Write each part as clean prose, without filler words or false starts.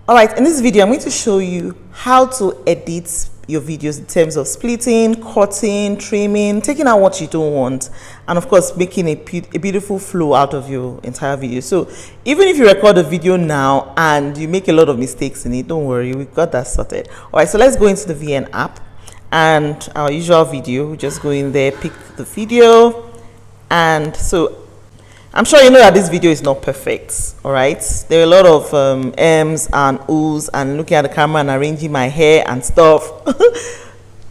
Alright, in this video I'm going to show you how to edit your videos in terms of splitting, cutting, trimming, taking out what you don't want, and of course making a beautiful flow out of your entire video. So even if you record a video now and you make a lot of mistakes in it, don't worry, we've got that sorted. Alright, so let's go into the VN app and our usual video. We just go in there, pick the video, and so I'm sure you know that this video is not perfect. All right, there are a lot of M's and O's and looking at the camera and arranging my hair and stuff.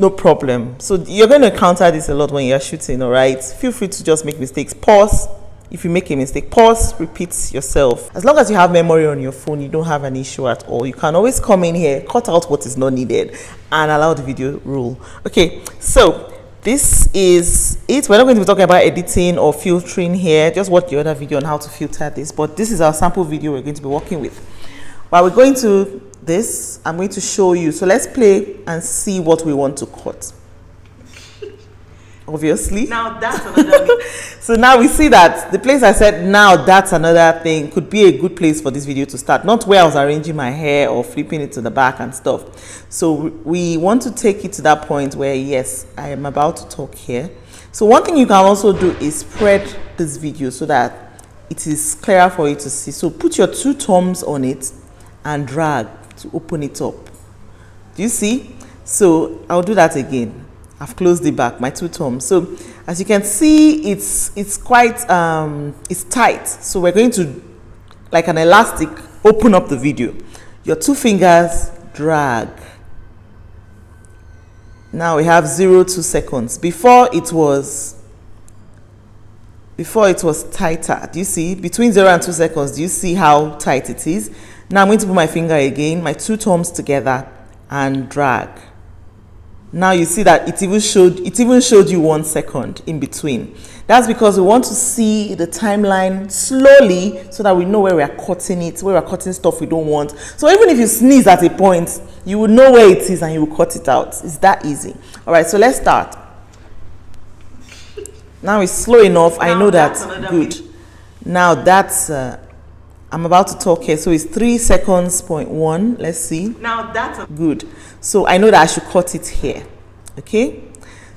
No problem. So you're going to encounter this a lot when you're shooting. All right, feel free to just make mistakes, pause. If you make a mistake, pause, repeat yourself. As long as you have memory on your phone, you don't have an issue at all. You can always come in here, cut out what is not needed, and allow the video roll. Okay, so this is it. We're not going to be talking about editing or filtering here. Just watch the other video on how to filter this. But this is our sample video we're going to be working with. While we're going to this, I'm going to show you. So let's play and see what we want to cut. Obviously. Now that's another thing. So now we see that the place I said now that's another thing could be a good place for this video to start. Not where I was arranging my hair or flipping it to the back and stuff. So we want to take it to that point where yes, I am about to talk here. So one thing you can also do is spread this video so that it is clearer for you to see. So put your two thumbs on it and drag to open it up. Do you see? So I'll do that again. I've closed the back, my two thumbs. So as you can see, it's quite it's tight. So we're going to, like an elastic, open up the video. Your two fingers drag. Now we have 0 to 2 seconds. Before it was tighter. Do you see? Between 0 and 2 seconds, do you see how tight it is? Now I'm going to put my finger again, my two thumbs together, and drag. Now you see that it even showed you 1 second in between. That's because we want to see the timeline slowly so that we know where we are cutting it, where we are cutting stuff we don't want. So even if you sneeze at a point, you will know where it is and you will cut it out. It's that easy. All right, so let's start. Now it's slow enough. I know that's good. Now that's I'm about to talk here. So it's 3 seconds, 0.1. Let's see. Now that's good. So I know that I should cut it here. Okay.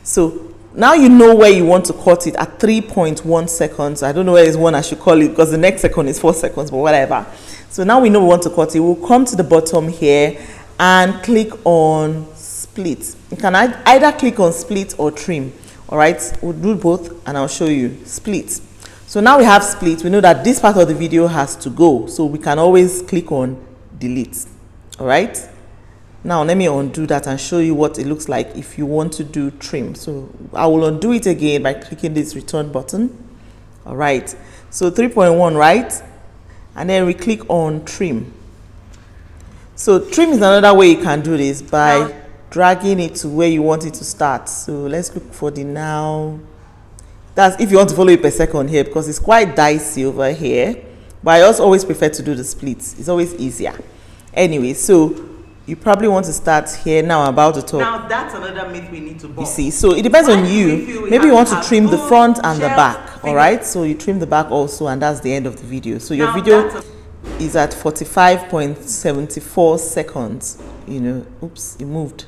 So now you know where you want to cut it at 3.1 seconds. I don't know where is one I should call it because the next second is 4 seconds, but whatever. So now we know we want to cut it. We'll come to the bottom here and click on split. You can either click on split or trim. All right. We'll do both and I'll show you split. So now we have split. We know that this part of the video has to go. So we can always click on delete. All right. Now let me undo that and show you what it looks like if you want to do trim. So I will undo it again by clicking this return button. All right. So 3.1, right? And then we click on trim. So trim is another way you can do this by dragging it to where you want it to start. So let's look for the now. That's if you want to follow it per second here because it's quite dicey over here. But I also always prefer to do the splits. It's always easier. Anyway, so you probably want to start here. Now I'm about to talk. Now that's another myth we need to bust. You see, so it depends on you. Maybe you want to trim the front and the back. All right, so you trim the back also, and that's the end of the video. So your video is at 45.74 seconds. You know, oops, it moved.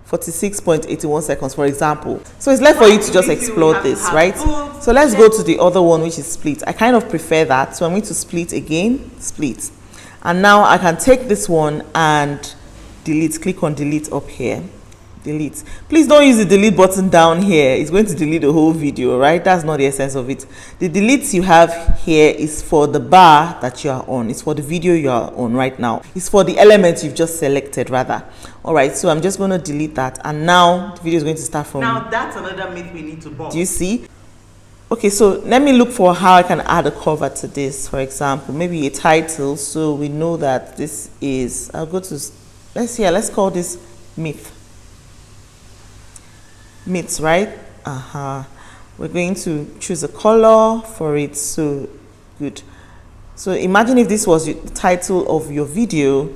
46.81 seconds, for example. So it's left for you to just explore this, right? So let's go to the other one, which is split. I kind of prefer that. So I'm going to split again, split. And now I can take this one and delete. Click on delete up here. Delete. Please don't use the delete button down here. It's going to delete the whole video, right? That's not the essence of it. The delete you have here is for the bar that you are on. It's for the video you are on right now. It's for the element you've just selected, rather. All right, so I'm just going to delete that. And now the video is going to start from. Now that's another myth we need to bust. Do you see? Okay, so let me look for how I can add a cover to this. For example, maybe a title. So we know that this is, I'll go to, let's call this myth. Myths, right? We're going to choose a color for it. So good. So imagine if this was the title of your video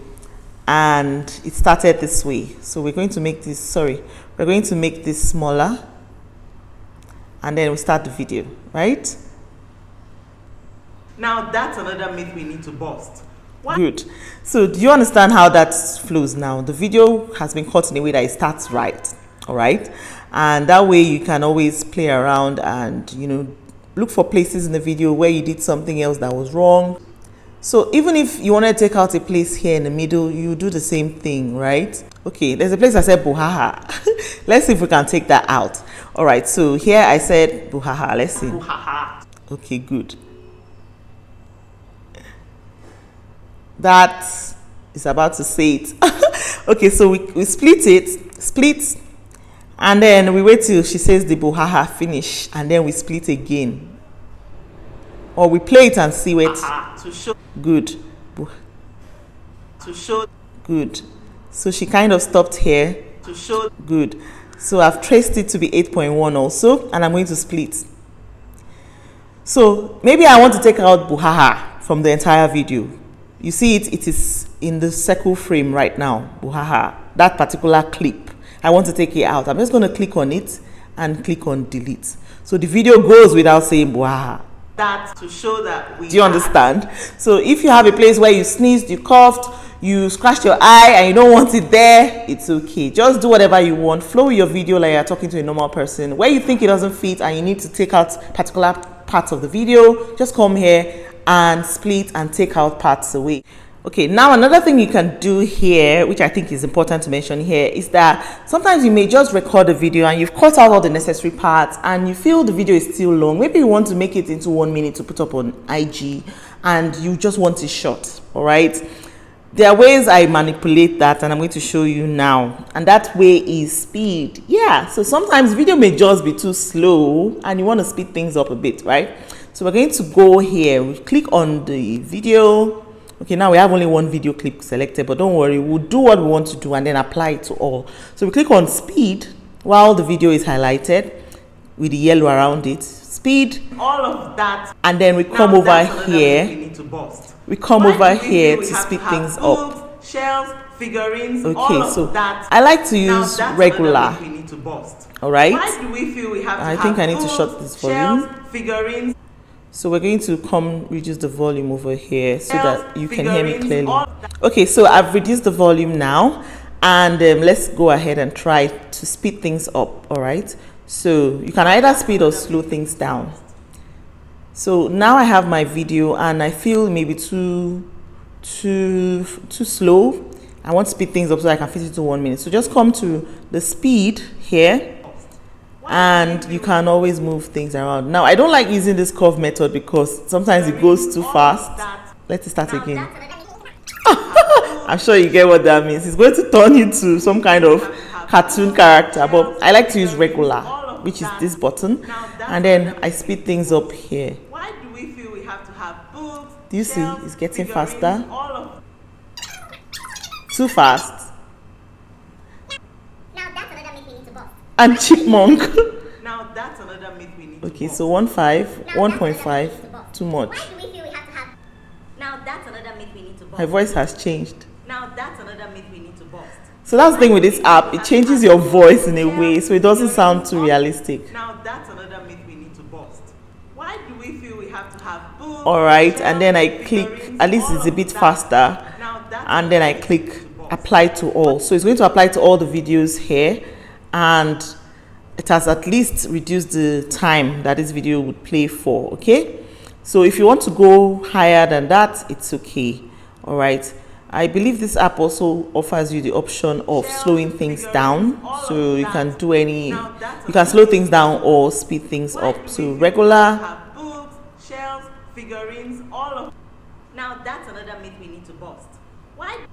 and it started this way. So we're going to make this, we're going to make this smaller and then we start the video, right? Now that's another myth we need to bust. Good. So do you understand how that flows now? The video has been cut in a way that it starts right. All right. And that way you can always play around and, you know, look for places in the video where you did something else that was wrong. So even if you want to take out a place here in the middle, you do the same thing, right? Okay, there's a place I said buhaha. Let's see if we can take that out. All right, so here I said buhaha. Let's see. Buhaha. Okay, good. That is about to say it. Okay, so we split, and then we wait till she says the buhaha finish, and then we split again. Or we play it and see it. To show. Good. To show. Good. So she kind of stopped here. To show. Good. So I've traced it to be 8.1 also, and I'm going to split. So maybe I want to take out buhaha from the entire video. You see it is in the circle frame right now, buhaha, that particular clip. I want to take it out. I'm just going to click on it and click on delete. So the video goes without saying buhaha. That to show that we. Do you understand? So if you have a place where you sneezed, you coughed, you scratched your eye and you don't want it there, it's okay. Just do whatever you want. Flow with your video like you're talking to a normal person. Where you think it doesn't fit and you need to take out particular parts of the video, just come here and split and take out parts away. Okay, now another thing you can do here, which I think is important to mention here, is that sometimes you may just record a video and you've cut out all the necessary parts and you feel the video is still long. Maybe you want to make it into 1 minute to put up on IG and you just want it short, all right? There are ways I manipulate that and I'm going to show you now. And that way is speed. Yeah, so sometimes video may just be too slow and you want to speed things up a bit, right? So we're going to go here, we click on the video. Okay, now we have only one video clip selected, but don't worry, we'll do what we want to do and then apply it to all. So we click on speed while the video is highlighted with the yellow around it. Speed. All of that. And then we come over here. We need to bust. We come over here to speed things up. Shells, figurines, okay, all of so that. I like to use regular. We need to bust. All right. Why do we feel we have to I think I need to shut this volume. Shells, figurines. So we're going to reduce the volume over here so that you can hear me clearly. Okay, so I've reduced the volume now, and let's go ahead and try to speed things up. All right. So you can either speed or slow things down. So now I have my video and I feel maybe too slow. I want to speed things up so I can fit it to 1 minute. So just come to the speed here and you can always move things around. Now I don't like using this curve method because sometimes it goes too fast. Let's start again. I'm sure you get what that means. It's going to turn you to some kind of cartoon character, but I like to use regular, which is this button, and then I speed things up here. Why do we feel we have to have boobs? Do you see? It's getting faster. Too fast. Now that's another myth we need to bust. And chipmunk. Now that's another myth we need to Okay, bust. so 1.5, 1.5, too much. Why do we feel we have to have? Now that's another myth we need to bust. My voice has changed. Now that's another myth we need to bust. So that's the thing with this app, it changes your voice in a way so it doesn't sound too realistic. Now that's another myth we need to bust. Why do we feel we have to have boobs? All right, and then I click, at least it's a bit faster, and then I click apply to all. So it's going to apply to all the videos here, and it has at least reduced the time that this video would play for. Okay, so if you want to go higher than that, it's okay. All right, I believe this app also offers you the option of slowing things down, so you can do you can slow things down or speed things up. So regular. Boobs, shells, figurines, all of. Now that's another myth we need to bust. Why?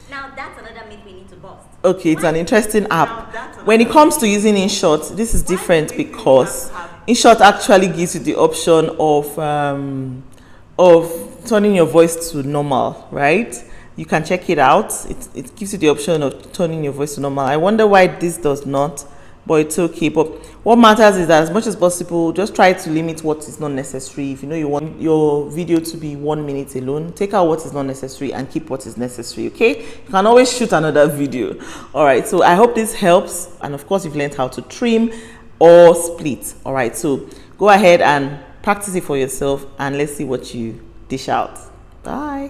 Now that's another myth we need to bust. Okay, it's an interesting app. When it comes to using InShot, this is different because InShot actually gives you the option of turning your voice to normal, right? You can check it out. It gives you the option of turning your voice to normal. I wonder why this does not, but it's okay. But what matters is that as much as possible, just try to limit what is not necessary. If you know you want your video to be 1 minute alone, take out what is not necessary and keep what is necessary, okay? You can always shoot another video. All right, so I hope this helps. And of course, you've learned how to trim or split. All right, so go ahead and practice it for yourself and let's see what you dish out. Bye.